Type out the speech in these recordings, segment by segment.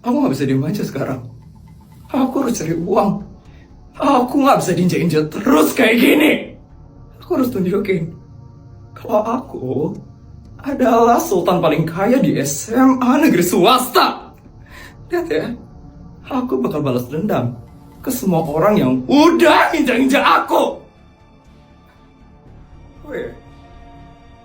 Aku nggak bisa diem aja sekarang. Aku harus cari uang. Aku nggak bisa diinjak-injak terus kayak gini. Aku harus tunjukin kalau aku adalah sultan paling kaya di SMA negeri swasta. Lihat ya, aku bakal balas dendam ke semua orang yang udah injak-injak aku. Oh iya,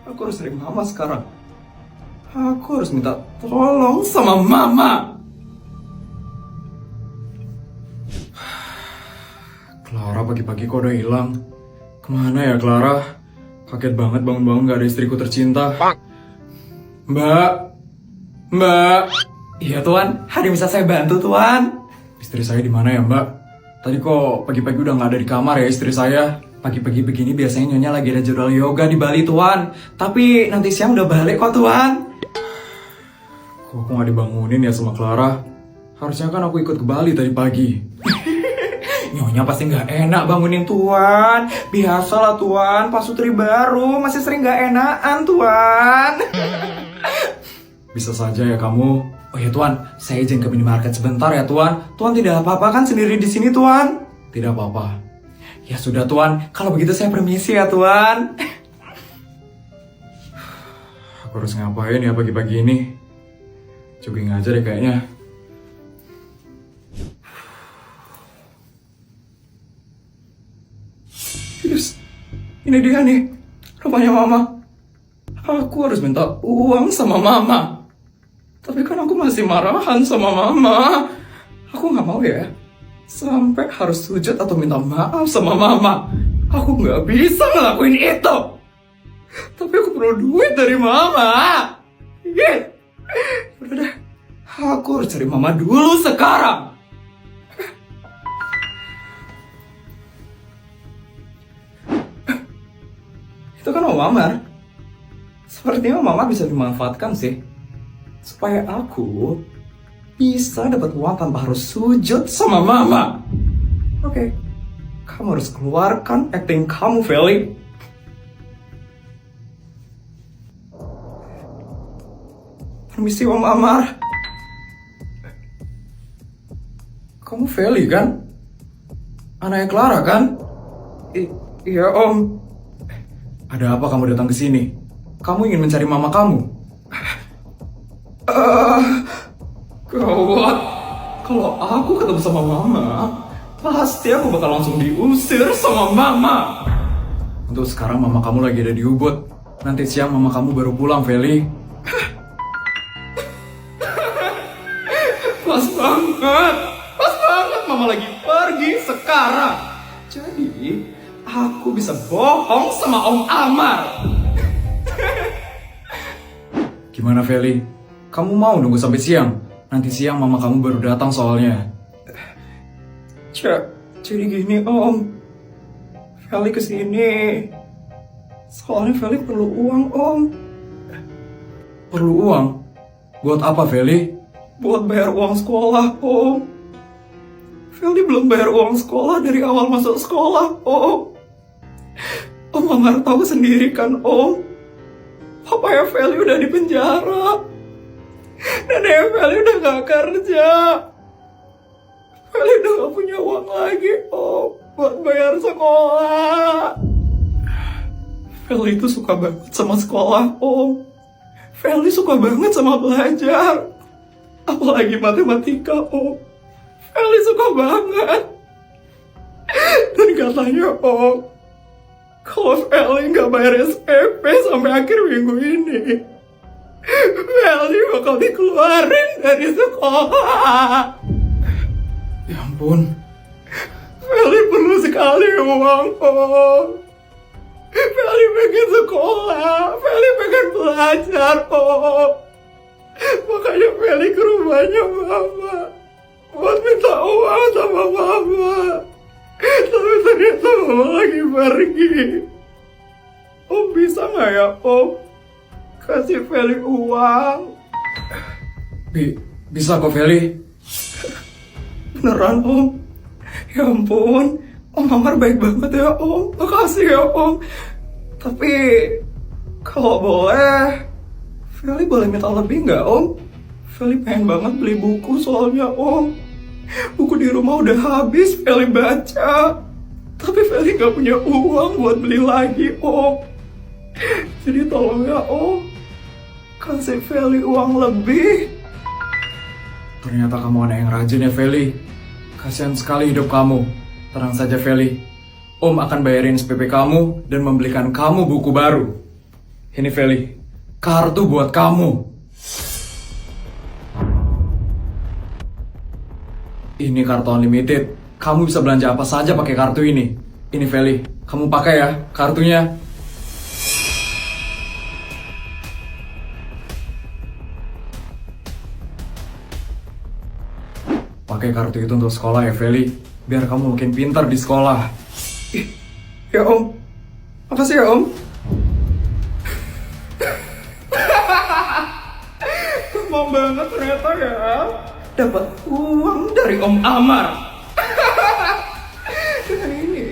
aku harus cari mama sekarang. Aku harus minta tolong sama mama. Clara pagi-pagi kok udah hilang. Kemana ya Clara? Kaget banget bangun-bangun gak ada istriku tercinta. Mbak. Iya tuan, ada yang bisa saya bantu tuan? Istri saya di mana ya mbak? Tadi kok pagi-pagi udah gak ada di kamar ya istri saya. Pagi-pagi begini biasanya nyonya lagi ada jadwal yoga di Bali tuan. Tapi nanti siang udah balik kok tuan. Kok aku gak dibangunin ya sama Clara? Harusnya kan aku ikut ke Bali tadi pagi. Nyonya pasti nggak enak bangunin tuan. Biasalah tuan, pasutri baru masih sering nggak enakan tuan. Bisa saja ya kamu. Oh ya tuan, saya izin ke minimarket sebentar ya tuan. Tuan tidak apa-apa kan sendiri di sini tuan? Tidak apa-apa. Ya sudah tuan, kalau begitu saya permisi ya tuan. Aku harus ngapain ya pagi-pagi ini? Jogging aja deh kayaknya. Yes, ini dia nih, rumahnya mama. Aku harus minta uang sama mama. Tapi kan aku masih marahan sama mama. Aku gak mau ya, sampai harus sujud atau minta maaf sama mama. Aku gak bisa ngelakuin itu. Tapi aku perlu duit dari mama. Udah deh, aku harus cari mama dulu sekarang. Itu kan Om Amar. Sepertinya Om Amar bisa dimanfaatkan sih, supaya aku bisa dapat uang tanpa harus sujud sama mama. Oke, kamu harus keluarkan acting kamu, Feli. Permisi Om Amar. Kamu Feli kan? Anaknya Clara kan? Iya Om. Ada apa kamu datang ke sini? Kamu ingin mencari mama kamu? Gawat. Kalau aku ketemu sama mama, pasti aku bakal langsung diusir sama mama. Untuk sekarang mama kamu lagi ada di Ubud. Nanti siang mama kamu baru pulang, Feli. Pas banget. Pas banget mama lagi pergi sekarang. Jadi aku bisa bohong sama Om Amar. Gimana Feli? Kamu mau nunggu sampai siang? Nanti siang mama kamu baru datang soalnya. Jadi gini Om. Feli kesini. Soalnya Feli perlu uang Om. Perlu uang? Buat apa Feli? Buat bayar uang sekolah Om. Feli belum bayar uang sekolah dari awal masuk sekolah Om. Om Amar tahu sendiri kan Om, papanya Feli udah di penjara. Neneknya Feli udah gak kerja. Feli udah gak punya uang lagi Om buat bayar sekolah. Feli itu suka banget sama sekolah Om. Feli suka banget sama belajar, apalagi matematika Om. Feli suka banget. Dan katanya Om, kalau Feli nggak bayar SPP sampai akhir minggu ini, Feli bakal dikeluarin dari sekolah. Ya ampun. Feli perlu sekali uang, Om. Feli pengen sekolah, Feli pengen belajar, Om. Makanya Feli ke rumahnya Mama buat minta uang sama Mama. Tapi ternyata Mama lagi pergi. Om bisa nggak ya Om kasih Feli uang? Bisa kok Feli. Beneran Om? Ya ampun, Om Amar baik banget ya Om. Makasih ya Om. Tapi kalau boleh, Feli boleh minta lebih nggak Om? Feli pengen banget beli buku soalnya Om. Buku di rumah udah habis Feli baca. Tapi Feli gak punya uang buat beli lagi Om. Jadi tolong ya Om, kasih Feli uang lebih. Ternyata kamu anak yang rajin ya Feli. Kasihan sekali hidup kamu. Tenang saja Feli, Om akan bayarin SPP kamu dan membelikan kamu buku baru. Ini Feli, kartu buat kamu. Ini kartu unlimited. Kamu bisa belanja apa saja pakai kartu ini. Ini Feli, kamu pakai ya kartunya. Pakai kartu itu untuk sekolah ya Feli, biar kamu makin pintar di sekolah. Ya Om, makasih ya Om. Gampang banget ternyata ya, dapat uang dari Om Amar. Dengan ini,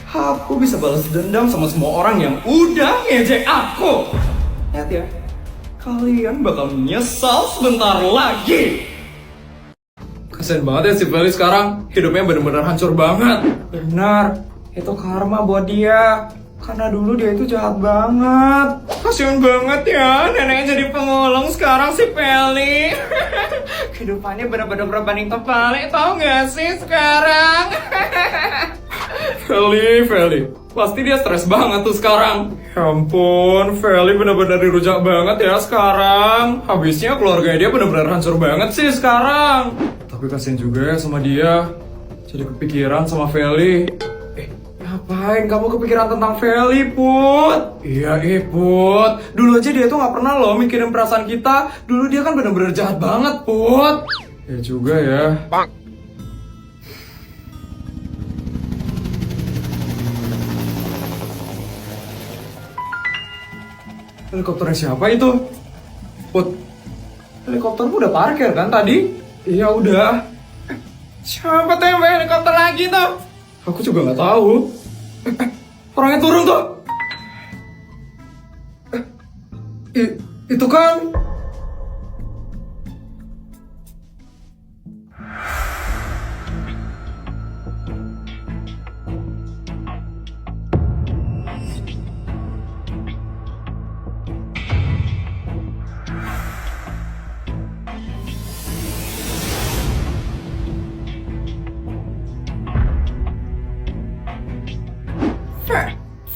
aku bisa balas dendam sama semua orang yang udah ngejek aku. Lihat ya, kalian bakal menyesal sebentar lagi. Kasian banget ya si Feli sekarang, hidupnya bener-bener hancur banget. Benar, itu karma buat dia. Karena dulu dia itu jahat banget. Kasian banget ya, neneknya jadi pemulung sekarang si Feli. Kehidupannya bener-bener berbanding terbalik, tau gak sih sekarang? Feli, pasti dia stres banget tuh sekarang. Ya ampun, Feli bener-bener dirujak banget ya sekarang. Habisnya keluarga dia bener-bener hancur banget sih sekarang. Tapi kasian juga ya sama dia, jadi kepikiran sama Feli. Ngapain kamu kepikiran tentang Feli, Put? Iya, Put. Dulu aja dia tuh gak pernah loh mikirin perasaan kita. Dulu dia kan bener-bener jahat banget, Put. Ya juga ya. Helikopternya siapa itu? Put, helikoptermu udah parkir kan tadi? Iya udah. Siapa tuh yang bawa helikopter lagi tuh? Aku juga nggak tahu. Orangnya turun tuh. Itu kan.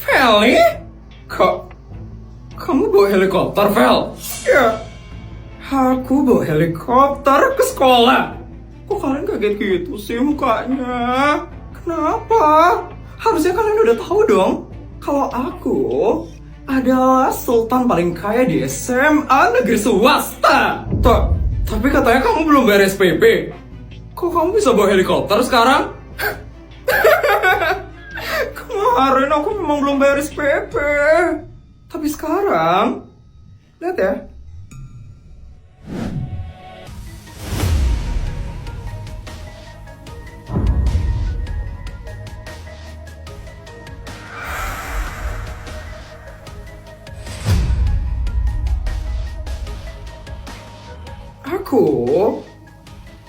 Feli? Kamu bawa helikopter, Fel? Ya. Aku bawa helikopter ke sekolah. Kok kalian kaget gitu sih mukanya? Kenapa? Harusnya kalian udah tahu dong kalau aku adalah sultan paling kaya di SMA negeri swasta. Tapi katanya kamu belum bayar SPP. Kok kamu bisa bawa helikopter sekarang? Kemarin aku memang belum bayar SPP. Tapi sekarang, lihat ya. Aku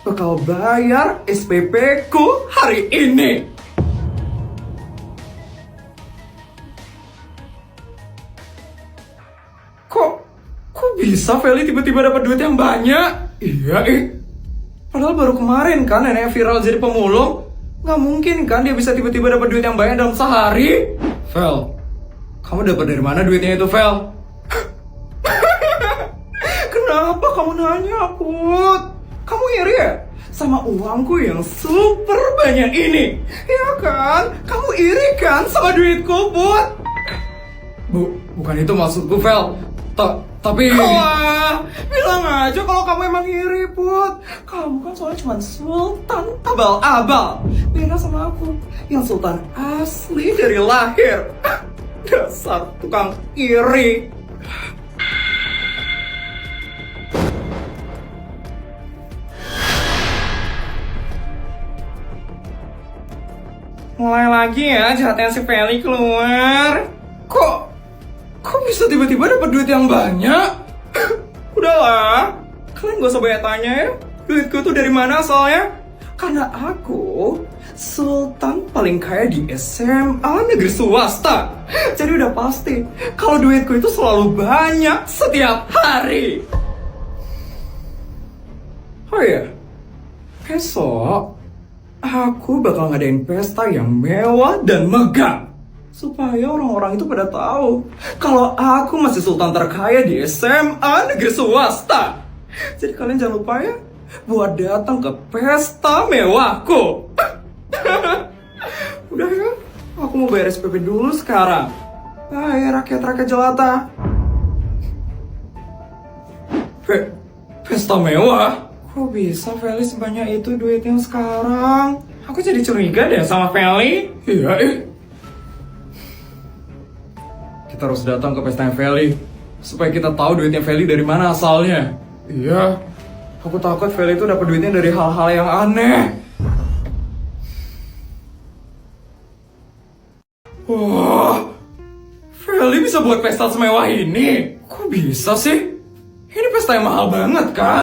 bakal bayar SPP ku hari ini. Kok bisa Feli tiba-tiba dapat duit yang banyak? Iya, padahal baru kemarin kan neneknya viral jadi pemulung. Nggak mungkin kan dia bisa tiba-tiba dapat duit yang banyak dalam sehari. Fel, kamu dapat dari mana duitnya itu, Fel? Kenapa kamu nanya, Put? Kamu iri ya? Sama uangku yang super banyak ini? Ya kan? Kamu iri kan sama duitku, Put? Bukan itu maksudku, Fel. Tapi... Wah, bilang aja kalau kamu emang iri, Put. Kamu kan soalnya cuma sultan abal-abal. Beda sama aku, yang sultan asli dari lahir. Dasar tukang iri. Mulai lagi ya jahatnya si Feli keluar. Kok bisa tiba-tiba dapat duit yang banyak? Udahlah, Kalian gak usah banyak tanya ya. Duitku tuh dari mana asalnya? Karena aku sultan paling kaya di SMA negeri swasta. Jadi udah pasti kalau duitku itu selalu banyak setiap hari. Oh iya, besok aku bakal ngadain pesta yang mewah dan megah. Supaya orang-orang itu pada tahu kalau aku masih sultan terkaya di SMA negeri swasta. Jadi kalian jangan lupa ya buat datang ke pesta mewahku. Udah ya, aku mau bayar SPP dulu sekarang. Bye rakyat-rakyat jelata. Pesta mewah? Kok bisa Feli sebanyak itu duitnya sekarang? Aku jadi curiga deh sama Feli. Iya Kita harus datang ke pesta Feli supaya kita tahu duitnya Feli dari mana asalnya. Iya, aku takut Feli itu dapat duitnya dari hal-hal yang aneh. Wah, Feli bisa buat pesta semewah ini? Kok bisa sih? Ini pesta yang mahal banget kan?